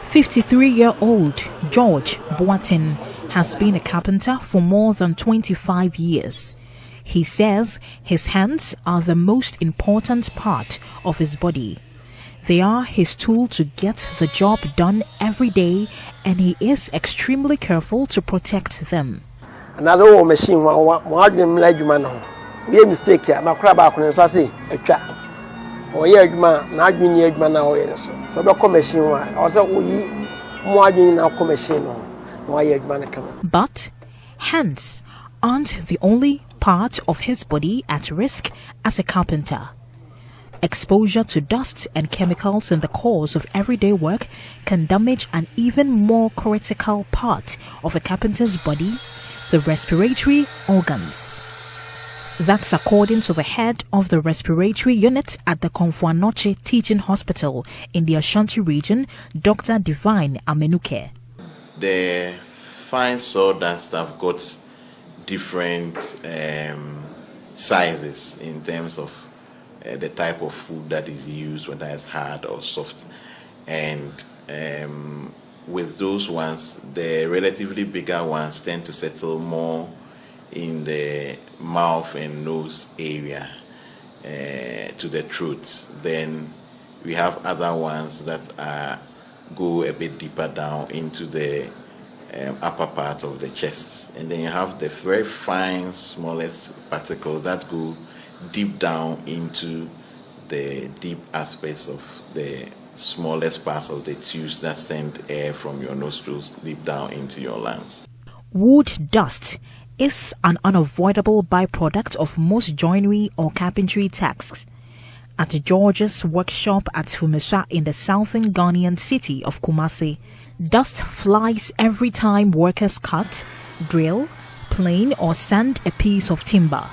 53-year-old George Boateng has been a carpenter for more than 25 years. He says his hands are the most important part of his body. They are his tool to get the job done every day, and he is extremely careful to protect them. Another machine, we mistake here. My crab back when say a trap. Or yeah, not being here, man. Now, so the commission one. Also, we more than our commission. But hands aren't the only part of his body at risk as a carpenter. Exposure to dust and chemicals in the course of everyday work can damage an even more critical part of a carpenter's body, the respiratory organs. That's according to the head of the respiratory unit at the Komfo-Anokye Teaching Hospital in the Ashanti region, Dr. Divine Amenuke. The fine sawdust have got different sizes in terms of the type of food that is used, whether it's hard or soft. And with those ones, the relatively bigger ones tend to settle more in the mouth and nose area to the throat. Then we have other ones that go a bit deeper down into the upper part of the chest. And then you have the very fine, smallest particles that go deep down into the deep aspects of the smallest parts of the tubes that send air from your nostrils deep down into your lungs. Wood dust is an unavoidable byproduct of most joinery or carpentry tasks. At George's workshop at Fumesa in the southern Ghanaian city of Kumasi, dust flies every time workers cut, drill, plane or sand a piece of timber.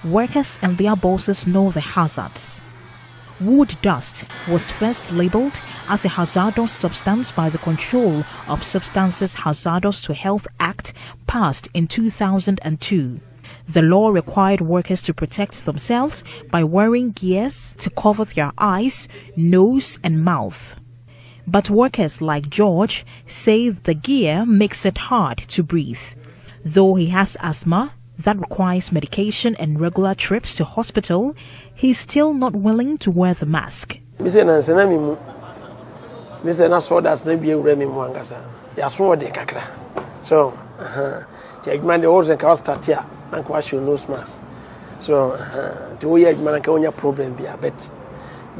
Workers and their bosses know the hazards. Wood dust was first labeled as a hazardous substance by the Control of Substances Hazardous to Health Act passed in 2002. The law required workers to protect themselves by wearing gears to cover their eyes, nose and mouth. But workers like George say the gear makes it hard to breathe. Though he has asthma that requires medication and regular trips to hospital, he's still not willing to wear the mask. So, the also can start here and question nose mask. So, to wear man problem be a bit.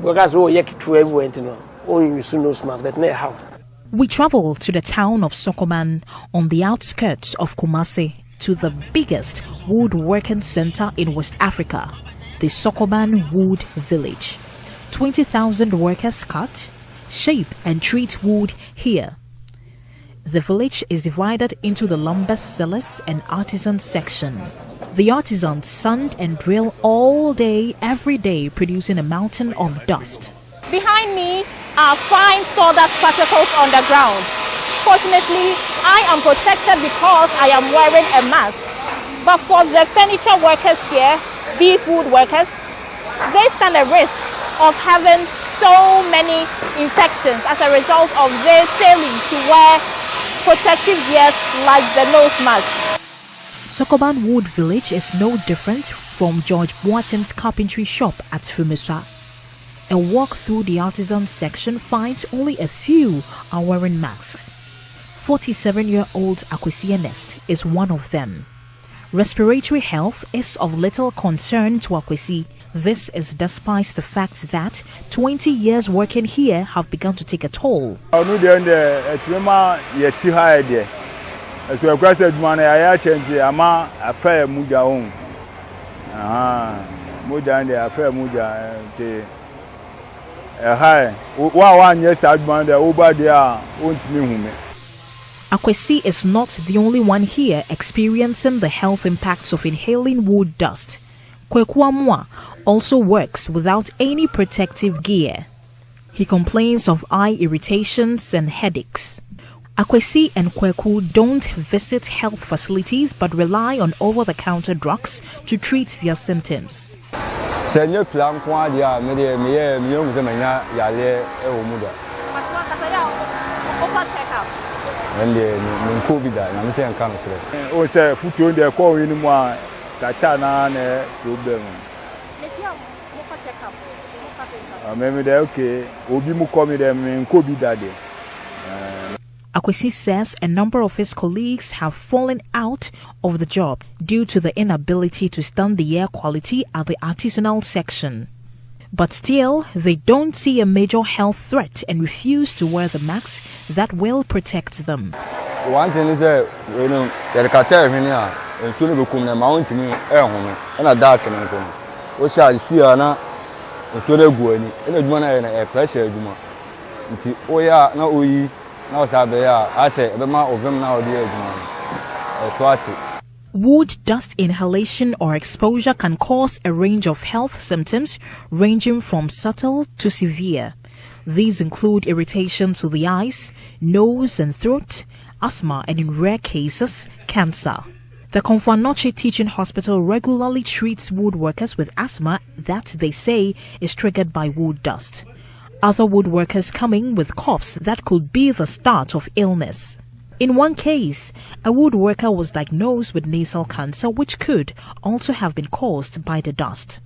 Because only use nose mask, but not how. We travel to the town of Sokoman on the outskirts of Kumasi to the biggest woodworking center in West Africa, the Sokoman Wood Village. 20,000 workers cut, shape and treat wood here. The village is divided into the lumber sellers and artisan section. The artisans sand and drill all day, every day, producing a mountain of dust. Behind me are fine sawdust particles on the ground. Fortunately, I am protected because I am wearing a mask. But for the furniture workers here, these woodworkers, they stand a risk of having so many infections as a result of their failing to wear protective gears like the nose mask. Sokoban Wood Village is no different from George Boateng's carpentry shop at Fumesa. A walk through the artisan section finds only a few are wearing masks. 47-year-old Akwesi Nest is one of them. Respiratory health is of little concern to Akwesi. This is despite the fact that 20 years working here have begun to take a toll. Akwesi is not the only one here experiencing the health impacts of inhaling wood dust. Kweku Amwa also works without any protective gear. He complains of eye irritations and headaches. Akwesi and Kweku don't visit health facilities but rely on over-the-counter drugs to treat their symptoms. checkup? And the COVID, I'm saying, come to O say futu de ko wi ni mu a kata na na problem. Maybe they okay. Obi mu come them COVID daddy. Akwesi says a number of his colleagues have fallen out of the job due to the inability to stand the air quality at the artisanal section. But still, they don't see a major health threat and refuse to wear the masks that will protect them. One thing is that, the cartel here, and soon become a mountain air home and a dark and home. What shall you see, Anna? And so they're going, and a woman and a pressure. Oh, yeah, no, we. Now, I say, the amount of them now, wood dust inhalation or exposure can cause a range of health symptoms ranging from subtle to severe. These include irritation to the eyes, nose and throat, asthma, and in rare cases, cancer. The Komfo-Anokye Teaching Hospital regularly treats woodworkers with asthma that they say is triggered by wood dust. Other woodworkers coming with coughs that could be the start of illness. In one case, a woodworker was diagnosed with nasal cancer, which could also have been caused by the dust.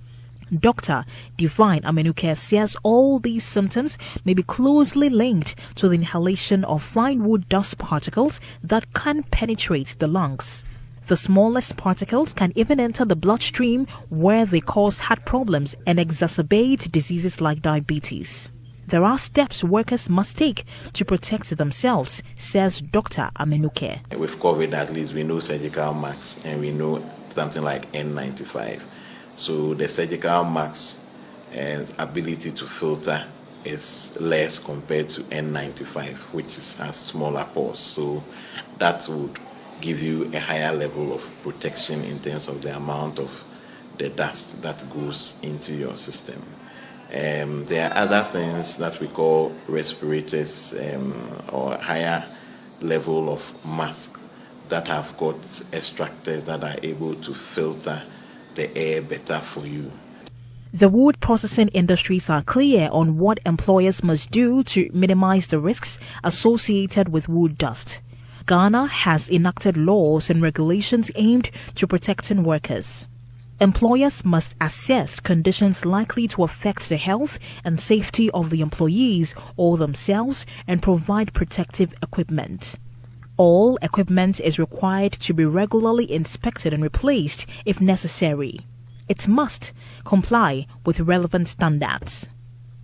Dr. Divine Amenuke says all these symptoms may be closely linked to the inhalation of fine wood dust particles that can penetrate the lungs. The smallest particles can even enter the bloodstream, where they cause heart problems and exacerbate diseases like diabetes. There are steps workers must take to protect themselves, says Dr. Amenuke. With COVID, at least we know surgical masks and we know something like N95. So the surgical mask's ability to filter is less compared to N95, which has smaller pores. So that would give you a higher level of protection in terms of the amount of the dust that goes into your system. There are other things that we call respirators or higher level of masks that have got extractors that are able to filter the air better for you. The wood processing industries are clear on what employers must do to minimize the risks associated with wood dust. Ghana has enacted laws and regulations aimed to protecting workers. Employers must assess conditions likely to affect the health and safety of the employees or themselves and provide protective equipment. All equipment is required to be regularly inspected and replaced if necessary. It must comply with relevant standards.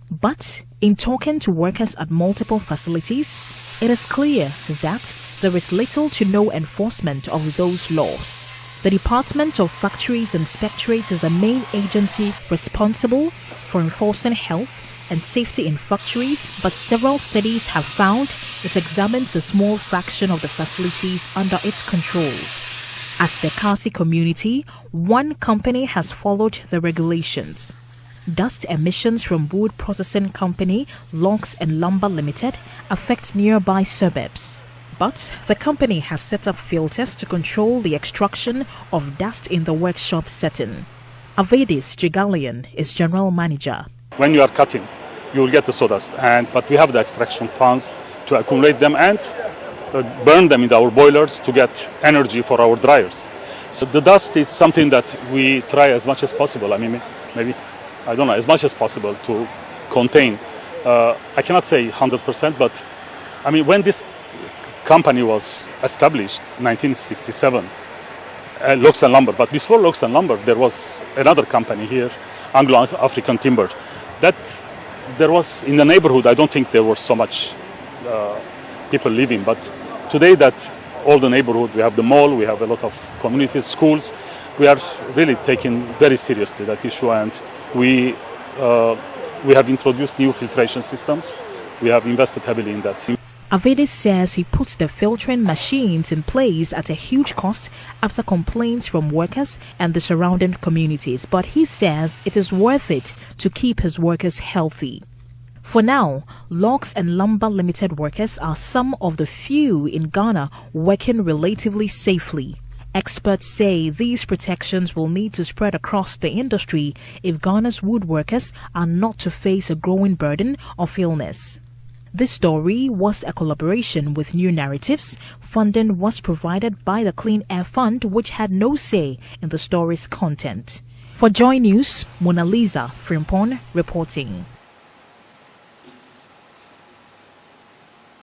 But in talking to workers at multiple facilities, it is clear that there is little to no enforcement of those laws. The Department of Factories Inspectorate is the main agency responsible for enforcing health and safety in factories, but several studies have found it examines a small fraction of the facilities under its control. At the Kasi community, one company has followed the regulations. Dust emissions from wood processing company Logs and Lumber Limited affect nearby suburbs. But the company has set up filters to control the extraction of dust in the workshop setting. Avedis Ghanaian is general manager. When you are cutting, you will get the sawdust, but we have the extraction fans to accumulate them and burn them in our boilers to get energy for our dryers. So the dust is something that we try as much as possible. I mean, maybe, I don't know, as much as possible to contain. I cannot say 100%, but I mean, when this company was established, 1967, Logs and Lumber. But before Logs and Lumber, there was another company here, Anglo-African Timber. That there was in the neighborhood. I don't think there were so much people living. But today, that all the neighborhood, we have the mall, we have a lot of communities, schools. We are really taking very seriously that issue, and we have introduced new filtration systems. We have invested heavily in that. Avedis says he puts the filtering machines in place at a huge cost after complaints from workers and the surrounding communities, but he says it is worth it to keep his workers healthy. For now, Logs and Lumber Limited workers are some of the few in Ghana working relatively safely. Experts say these protections will need to spread across the industry if Ghana's woodworkers are not to face a growing burden of illness. This story was a collaboration with New Narratives. Funding was provided by the Clean Air Fund, which had no say in the story's content. For Joy News, Mona Lisa Frimpong reporting.